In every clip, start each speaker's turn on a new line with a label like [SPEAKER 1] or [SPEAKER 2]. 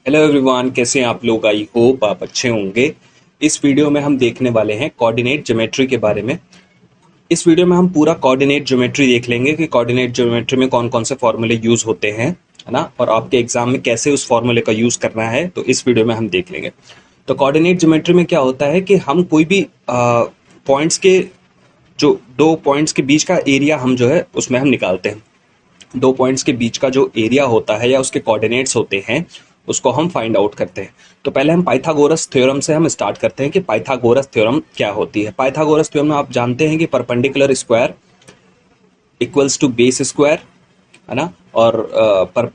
[SPEAKER 1] Hello everyone, कैसे हैं आप लोग। आई होप आप अच्छे होंगे। इस वीडियो में हम देखने वाले हैं कोऑर्डिनेट ज्योमेट्री के बारे में। इस वीडियो में हम पूरा कोऑर्डिनेट ज्योमेट्री देख लेंगे कि कोऑर्डिनेट ज्योमेट्री में कौन कौन से फॉर्मूले यूज होते हैं, है ना, और आपके एग्जाम में कैसे उस फॉर्मूले का यूज करना है, तो इस वीडियो में हम देख लेंगे। तो कोऑर्डिनेट ज्योमेट्री में क्या होता है कि हम कोई भी पॉइंट्स के जो दो पॉइंट्स के बीच का एरिया हम जो है उसमें हम निकालते हैं। दो पॉइंट्स के बीच का जो एरिया होता है या उसके कोऑर्डिनेट्स होते हैं उसको हम फाइंड आउट करते हैं। तो पहले हम पाइथागोरस थ्योरम से हम स्टार्ट करते हैं कि पाइथागोरस थ्योरम क्या होती है। पाइथागोरस थ्योरम में आप जानते हैं कि perpendicular square equals to base square, है ना, और पर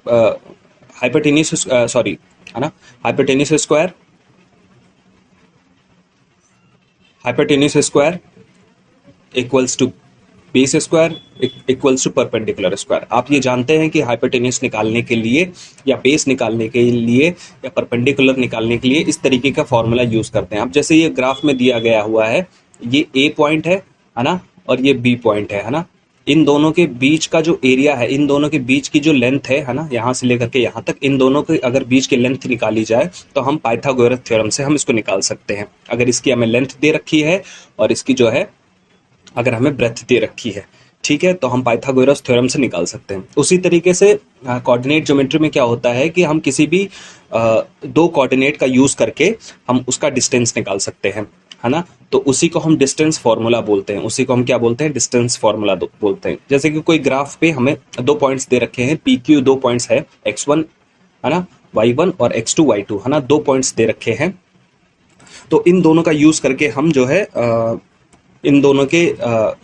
[SPEAKER 1] हाइपोटेन्यूस सॉरी, है ना, hypotenuse square, hypotenuse square equals to base square equals to perpendicular square. आप ये जानते हैं कि हाइपोटेन्यूस निकालने के लिए या बेस निकालने के लिए या परपेंडिकुलर निकालने के लिए इस तरीके का फॉर्मूला यूज करते हैं। अब जैसे ये ग्राफ में दिया गया हुआ है, ये ए पॉइंट है ना, और ये बी पॉइंट है ना। इन दोनों के बीच का जो एरिया है, इन दोनों के बीच की जो लेंथ है ना, यहाँ से लेकर के यहाँ तक, इन दोनों के अगर बीच की लेंथ निकाली जाए तो हम पाइथागोरस थ्योरम से हम इसको निकाल सकते हैं। अगर इसकी हमें लेंथ दे रखी है और इसकी जो है अगर हमें ब्रेथ दे रखी है, ठीक है, तो हम पाइथागोरस थ्योरम से निकाल सकते हैं। उसी तरीके से कोऑर्डिनेट ज्योमेट्री में क्या होता है कि हम किसी भी दो कोऑर्डिनेट का यूज करके हम उसका डिस्टेंस निकाल सकते हैं, है ना। तो उसी को हम डिस्टेंस फार्मूला बोलते हैं। उसी को हम क्या बोलते हैं? डिस्टेंस फार्मूला बोलते हैं। जैसे कि कोई ग्राफ पे हमें दो पॉइंट्स दे रखे हैं, पी क्यू दो पॉइंट्स है, x1 है ना, y1 और x2 y2, है ना, दो पॉइंट्स दे रखे हैं। तो इन दोनों का यूज करके हम जो है इन दोनों के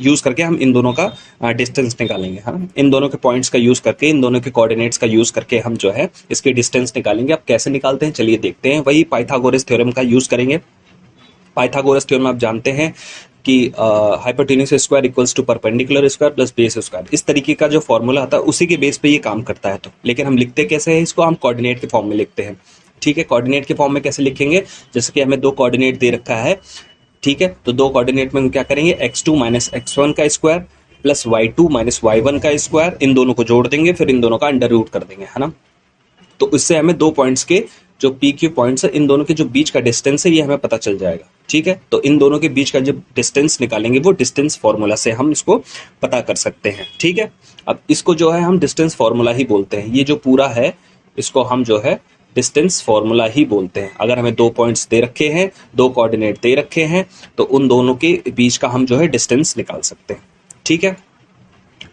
[SPEAKER 1] यूज करके हम इन दोनों का डिस्टेंस निकालेंगे, है ना। इन दोनों के पॉइंट्स का यूज करके, इन दोनों के कोऑर्डिनेट्स का यूज करके हम जो है इसके डिस्टेंस निकालेंगे। अब कैसे निकालते हैं चलिए देखते हैं। वही पाइथागोरस थ्योरम का यूज करेंगे। पाइथागोरस थ्योरम आप जानते हैं कि hypotenuse square equals to perpendicular square plus base square, इस तरीके का जो फॉर्मूला आता है उसी के बेस पे ये काम करता है। तो लेकिन हम लिखते कैसे हैं इसको? हम कोऑर्डिनेट के फॉर्म में लिखते हैं, ठीक है। कोऑर्डिनेट के फॉर्म में कैसे लिखेंगे? जैसे कि हमें दो कोऑर्डिनेट दे रखा है, ठीक है, तो दो कोऑर्डिनेट में हम क्या करेंगे? x2 माइनस x1 का square plus y2 minus y1 का स्क्वायर, इन दोनों को जोड़ देंगे, फिर इन दोनों का अंडर रूट कर देंगे, है ना। तो इससे हमें दो पॉइंट्स के जो पी क्यू पॉइंट्स है, इन दोनों के जो बीच का डिस्टेंस है ये हमें पता चल जाएगा, ठीक है। तो इन दोनों के बीच का जब डिस्टेंस निकालेंगे वो डिस्टेंस फॉर्मूला से हम इसको पता कर सकते हैं, ठीक है। अब इसको जो है हम डिस्टेंस फॉर्मूला ही बोलते हैं। ये जो पूरा है इसको हम जो है डिस्टेंस फॉर्मूला ही बोलते हैं। अगर हमें दो पॉइंट्स दे रखे हैं, दो कोऑर्डिनेट दे रखे हैं, तो उन दोनों के बीच का हम जो है डिस्टेंस निकाल सकते हैं, ठीक है।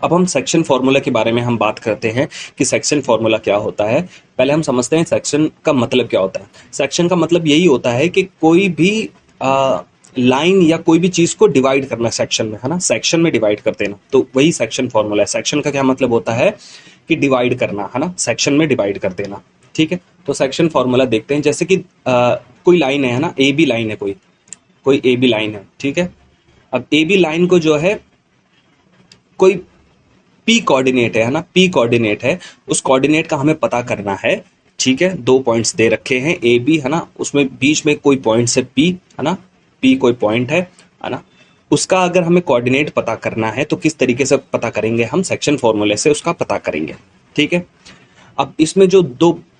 [SPEAKER 1] अब हम सेक्शन फॉर्मूला के बारे में हम बात करते हैं कि सेक्शन फॉर्मूला क्या होता है। पहले हम समझते हैं सेक्शन का मतलब क्या होता है। सेक्शन का मतलब यही होता है कि कोई भी लाइन या कोई भी चीज को डिवाइड करना सेक्शन में, है ना, सेक्शन में डिवाइड कर देना, तो वही सेक्शन फॉर्मूला है। सेक्शन का क्या मतलब होता है कि डिवाइड करना, है ना, सेक्शन में डिवाइड कर देना, ठीक है। तो सेक्शन फॉर्मूला देखते हैं। जैसे कि कोई लाइन है ना, ए बी लाइन है, कोई ए बी लाइन है, ठीक है। अब ए बी लाइन को जो है कोई पी कोऑर्डिनेट है ना, पी कोऑर्डिनेट है, उस कोऑर्डिनेट का हमें पता करना है, ठीक है। दो पॉइंट्स दे रखे हैं ए बी, है ना, उसमें बीच में कोई पॉइंट है पी, है ना, पी कोई पॉइंट है ना, उसका अगर हमें कोऑर्डिनेट पता करना है तो किस तरीके से पता करेंगे? हम सेक्शन फॉर्मूले से उसका पता करेंगे, ठीक है। अब इसमें जो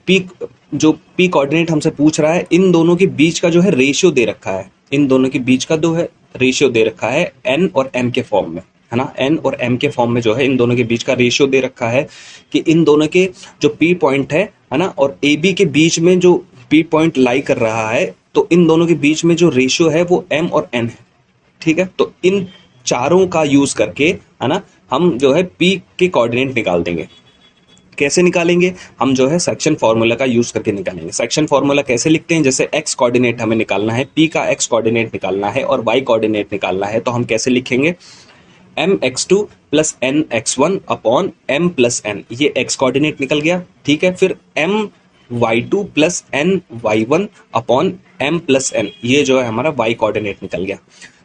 [SPEAKER 1] पी कोऑर्डिनेट हमसे पूछ रहा है, इन दोनों के बीच का जो है रेशियो दे रखा है, इन दोनों के बीच का जो है रेशियो दे रखा है एन और एम के फॉर्म में, है ना। एन और एम के फॉर्म में जो है इन दोनों के बीच का रेशियो दे रखा है कि इन दोनों के जो पी पॉइंट है ना, और ए बी के बीच में जो पी पॉइंट लाई कर रहा है, तो इन दोनों के बीच में जो रेशियो है वो एम और एन है, ठीक है। तो इन चारों का यूज करके, है ना, हम जो है पी के कोऑर्डिनेट निकाल देंगे। कैसे निकालेंगे? हम जो है सेक्शन फॉर्मूला का यूज करके निकालेंगे। सेक्शन फॉर्मूला कैसे लिखते हैं? जैसे एक्स कोऑर्डिनेट हमें निकालना है, पी का एक्स कोऑर्डिनेट निकालना है और वाई कोऑर्डिनेट निकालना है, तो हम कैसे लिखेंगे? M x two plus n x one upon m plus n, ये एक्स कोऑर्डिनेट निकल गया, ठीक है। फिर m y two plus n y one upon m plus n, ये जो है हमारा वाई कोऑर्डिनेट निकल गया।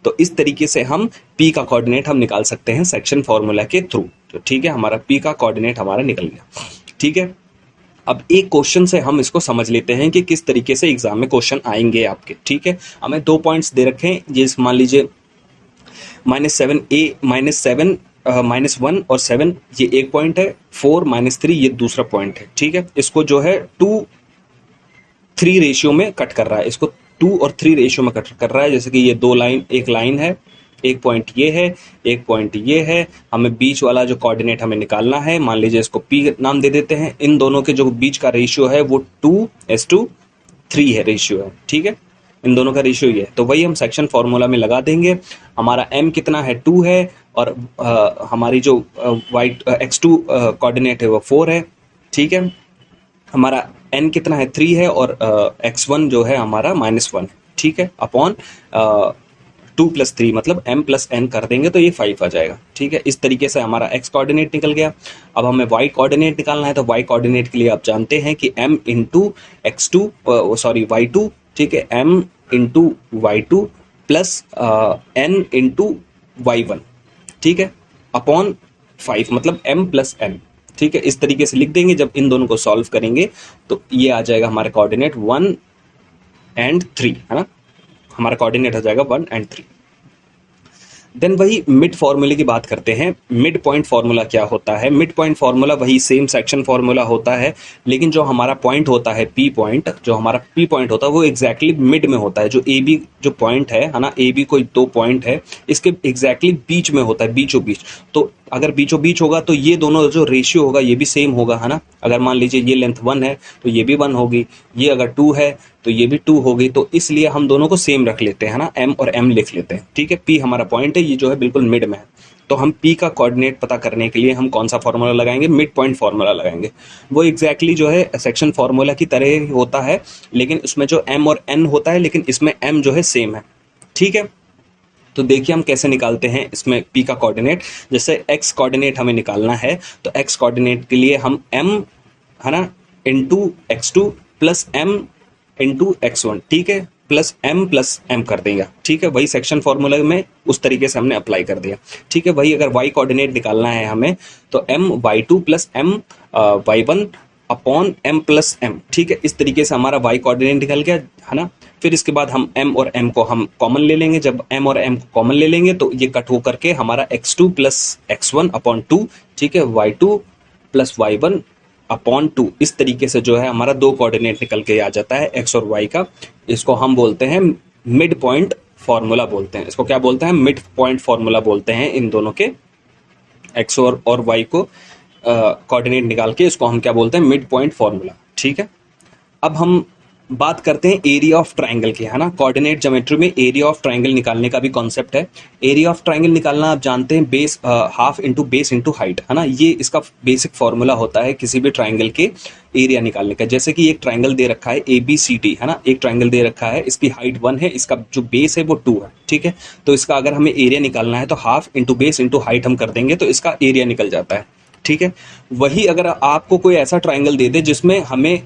[SPEAKER 1] तो इस तरीके से हम पी का कोऑर्डिनेट हम निकाल सकते हैं सेक्शन फॉर्मूला के थ्रू, तो ठीक है, हमारा पी का कोऑर्डिनेट हमारा निकल गया, ठीक है। अब एक क्वेश्चन से हम इसको समझ लेते हैं कि किस तरीके से एग्जाम में क्वेश्चन आएंगे आपके, ठीक है। हमें दो पॉइंट्स दे रखे हैं, जैसे मान लीजिए -7 -1 और 7, ये एक पॉइंट है, 4 -3 ये दूसरा पॉइंट है, ठीक है। इसको जो है 2 3 रेशियो में कट कर रहा है, इसको 2 और 3 रेशियो में कट कर रहा है। जैसे कि ये दो लाइन, एक लाइन है, एक पॉइंट ये है, एक पॉइंट ये है, हमें बीच वाला जो कोऑर्डिनेट हमें निकालना है, मान लीजिए इसको पी नाम दे देते हैं। इन दोनों के जो बीच का रेशियो है वो 2:3 है, रेशियो है, ठीक है, इन दोनों का रेशियो ये है। तो वही हम सेक्शन फॉर्मूला में लगा देंगे। हमारा m कितना है, 2 है, और हमारी जो x2 कोऑर्डिनेट है वो 4 है, ठीक है। हमारा n कितना है, 3 है, और x1 जो है हमारा -1 है, ठीक है, अपॉन 2 + 3 मतलब m + n कर देंगे तो ये 5 आ जाएगा, ठीक है। इस तरीके से हमारा x कोऑर्डिनेट निकल गया। अब हमें y कोऑर्डिनेट निकालना है, तो y कोऑर्डिनेट के लिए आप जानते हैं कि m इंटू y2, ठीक है, m into y2 plus n into y1, ठीक है, अपॉन 5 मतलब m + n, ठीक है। इस तरीके से लिख देंगे। जब इन दोनों को सॉल्व करेंगे तो ये आ जाएगा हमारा कोऑर्डिनेट 1 और 3, है ना, हमारा कोऑर्डिनेट हो जाएगा 1 और 3। देन वही मिड फार्मूले की बात करते हैं। मिड पॉइंट फार्मूला क्या होता है? मिड पॉइंट फार्मूला वही सेम सेक्शन फार्मूला होता है, लेकिन जो हमारा पॉइंट होता है पी पॉइंट, जो हमारा पी पॉइंट होता है वो एग्जैक्टली मिड में होता है। जो ए बी जो पॉइंट है ना, ए बी कोई दो पॉइंट है, इसके एग्जैक्टली बीच में होता है, बीचों बीच। तो अगर बीचों बीच होगा तो ये दोनों जो रेशियो होगा ये भी सेम होगा, है ना। अगर मान लीजिए ये लेंथ 1 है तो ये भी 1 होगी, ये अगर 2 है तो ये भी 2 होगी। तो इसलिए हम दोनों को सेम रख लेते हैं ना, m और m लिख लेते हैं, ठीक है। p हमारा पॉइंट है, ये जो है बिल्कुल मिड में है। तो हम p का कोऑर्डिनेट पता करने के लिए हम कौन सा फार्मूला लगाएंगे? मिड पॉइंट फार्मूला लगाएंगे। वो एग्जैक्टली जो है सेक्शन फार्मूला की तरह ही होता है, लेकिन उसमें जो m और n होता है, लेकिन इसमें m जो है सेम है, ठीक है। तो देखिए हम कैसे निकालते हैं इसमें p का कोऑर्डिनेट। जैसे x कोऑर्डिनेट हमें निकालना है, तो x कोऑर्डिनेट के लिए हम m, है ना, into x2 plus m into x1, ठीक है, प्लस m कर देंगे, ठीक है। वही सेक्शन फॉर्मूला में उस तरीके से हमने अप्लाई कर दिया, ठीक है। वही अगर y कोऑर्डिनेट निकालना है हमें, तो m y2 plus m y1 upon m plus m, ठीक है। इस तरीके से हमारा y कोऑर्डिनेट निकल गया, है ना। फिर इसके बाद हम m और m को हम कॉमन ले लेंगे। जब m और m को कॉमन ले लेंगे तो ये कट हो करके हमारा x2 प्लस x1 अपॉन 2, ठीक है, y2 प्लस y1 अपॉन 2। इस तरीके से जो है हमारा दो कोऑर्डिनेट निकल के आ जाता है x और y का। इसको हम बोलते हैं मिड पॉइंट फॉर्मूला बोलते हैं। इसको क्या बोलते हैं? मिड पॉइंट फॉर्मूला बोलते हैं। इन दोनों के x और y को कोऑर्डिनेट निकाल के इसको हम क्या बोलते हैं? मिड पॉइंट फॉर्मूला, ठीक है। अब हम बात करते हैं एरिया ऑफ ट्राइंगल की, है ना। कोऑर्डिनेट ज्योमेट्री में एरिया ऑफ ट्राइंगल निकालने का भी कॉन्सेप्ट है। एरिया ऑफ ट्राइंगल निकालना आप जानते हैं, base half into base into height, है ना। ये इसका बेसिक फॉर्मूला होता है किसी भी ट्राइंगल के एरिया निकालने का। जैसे कि एक ट्राइंगल दे रखा है ABCD, है ना, एक ट्राइंगल दे रखा है, इसकी हाइट 1 है, इसका जो बेस है वो 2 है, ठीक है। तो इसका अगर हमें एरिया निकालना है तो half into base into height हम कर देंगे तो इसका एरिया निकल जाता है, ठीक है। वही अगर आपको कोई ऐसा ट्राइंगल दे दे जिसमें हमें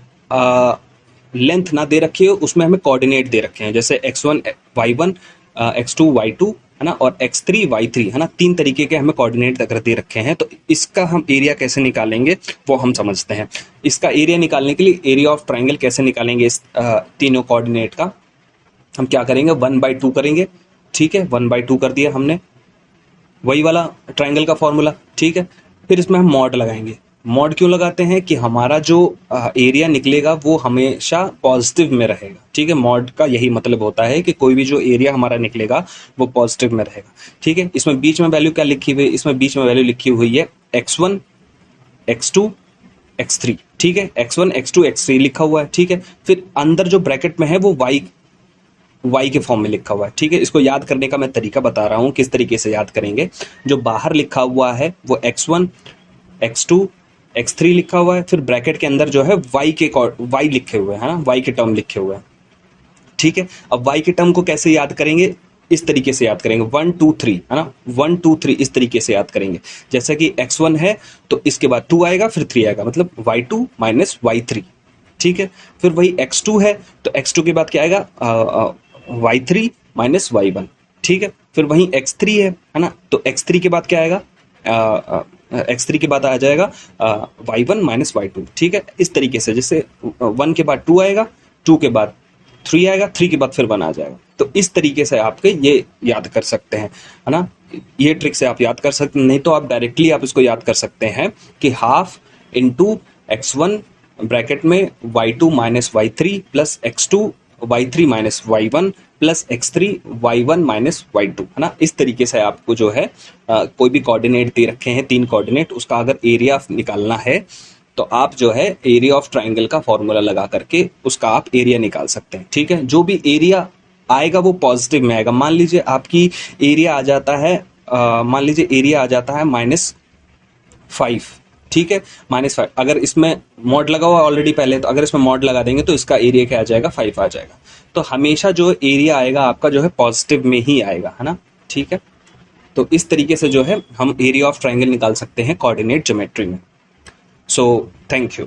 [SPEAKER 1] लेंथ ना दे रखी है, उसमें हमें कोऑर्डिनेट दे रखे हैं, जैसे x1 y1, x2 y2, है ना, और x3 y3, है ना, 3 तरीके के हमें कोऑर्डिनेट अगर दे रखे हैं, तो इसका हम एरिया कैसे निकालेंगे वो हम समझते हैं। इसका एरिया निकालने के लिए एरिया ऑफ ट्राइंगल कैसे निकालेंगे इस तीनों कोऑर्डिनेट का? हम क्या करेंगे? 1/2 करेंगे, ठीक है। 1/2 कर दिया हमने, वही वाला ट्राइंगल का फॉर्मूला, ठीक है। फिर इसमें हम मॉड लगाएंगे। मॉड क्यों लगाते हैं? कि हमारा जो एरिया निकलेगा वो हमेशा पॉजिटिव में रहेगा, ठीक है। मॉड का यही मतलब होता है कि कोई भी जो एरिया हमारा निकलेगा वो पॉजिटिव में रहेगा, ठीक है। इसमें बीच में वैल्यू क्या लिखी हुई है? इसमें बीच में वैल्यू लिखी हुई है x1 x2 x3, ठीक है। x1 x2 x3 लिखा हुआ है, ठीक है। फिर अंदर जो ब्रैकेट में है वो y के फॉर्म में लिखा हुआ है, ठीक है। इसको याद करने का मैं तरीका बता रहा हूँ, किस तरीके से याद करेंगे। जो बाहर लिखा हुआ है वो x1 x2 x3 लिखा हुआ है, फिर ब्रैकेट के अंदर जो है y लिखे हुए हैं, है ना, y के टर्म लिखे हुए हैं, ठीक है। अब y के टर्म को कैसे याद करेंगे? इस तरीके से याद करेंगे, 1 2 3, है ना, 1 2 3 इस तरीके से याद करेंगे। जैसे कि x1 है तो इसके बाद 2 आएगा, फिर 3 आएगा, मतलब y2 माइनस y3, ठीक है। फिर वही x2 है तो x2 के बाद क्या आएगा? y3 माइनस y1, ठीक है। फिर वही x3 है ना, तो x3 के बाद क्या आएगा? x3 के बाद आ जाएगा y1 माइनस y2, ठीक है। इस तरीके से, जैसे 1 के बाद 2 आएगा, 2 के बाद 3 आएगा, 3 के बाद फिर 1 आ जाएगा। तो इस तरीके से आपके ये याद कर सकते हैं, है ना। ये ट्रिक से आप याद कर सकते हैं, नहीं तो आप डायरेक्टली आप इसको याद कर सकते हैं कि हाफ इंटू x1 ब्रैकेट में y2 minus y three plus x2 y3 minus y1 plus x3 y1 minus y2, है ना। इस तरीके से आपको जो है कोई भी कोऑर्डिनेट दे रखे हैं, 3 कोऑर्डिनेट, उसका अगर एरिया निकालना है तो आप जो है एरिया ऑफ ट्राइंगल का फॉर्मूला लगा करके उसका आप एरिया निकाल सकते हैं, ठीक है। जो भी एरिया आएगा वो पॉजिटिव में आएगा। मान लीजिए आपकी एरिया आ जाता है मान लीजिए एरिया आ जाता है -5, ठीक है, -5। अगर इसमें मॉड लगा हुआ ऑलरेडी पहले, तो अगर इसमें मॉड लगा देंगे तो इसका एरिया क्या आ जाएगा, 5 आ जाएगा। तो हमेशा जो एरिया आएगा आपका जो है पॉजिटिव में ही आएगा, है ना, ठीक है। तो इस तरीके से जो है हम एरिया ऑफ ट्राइंगल निकाल सकते हैं कोऑर्डिनेट ज्योमेट्री में। So thank you.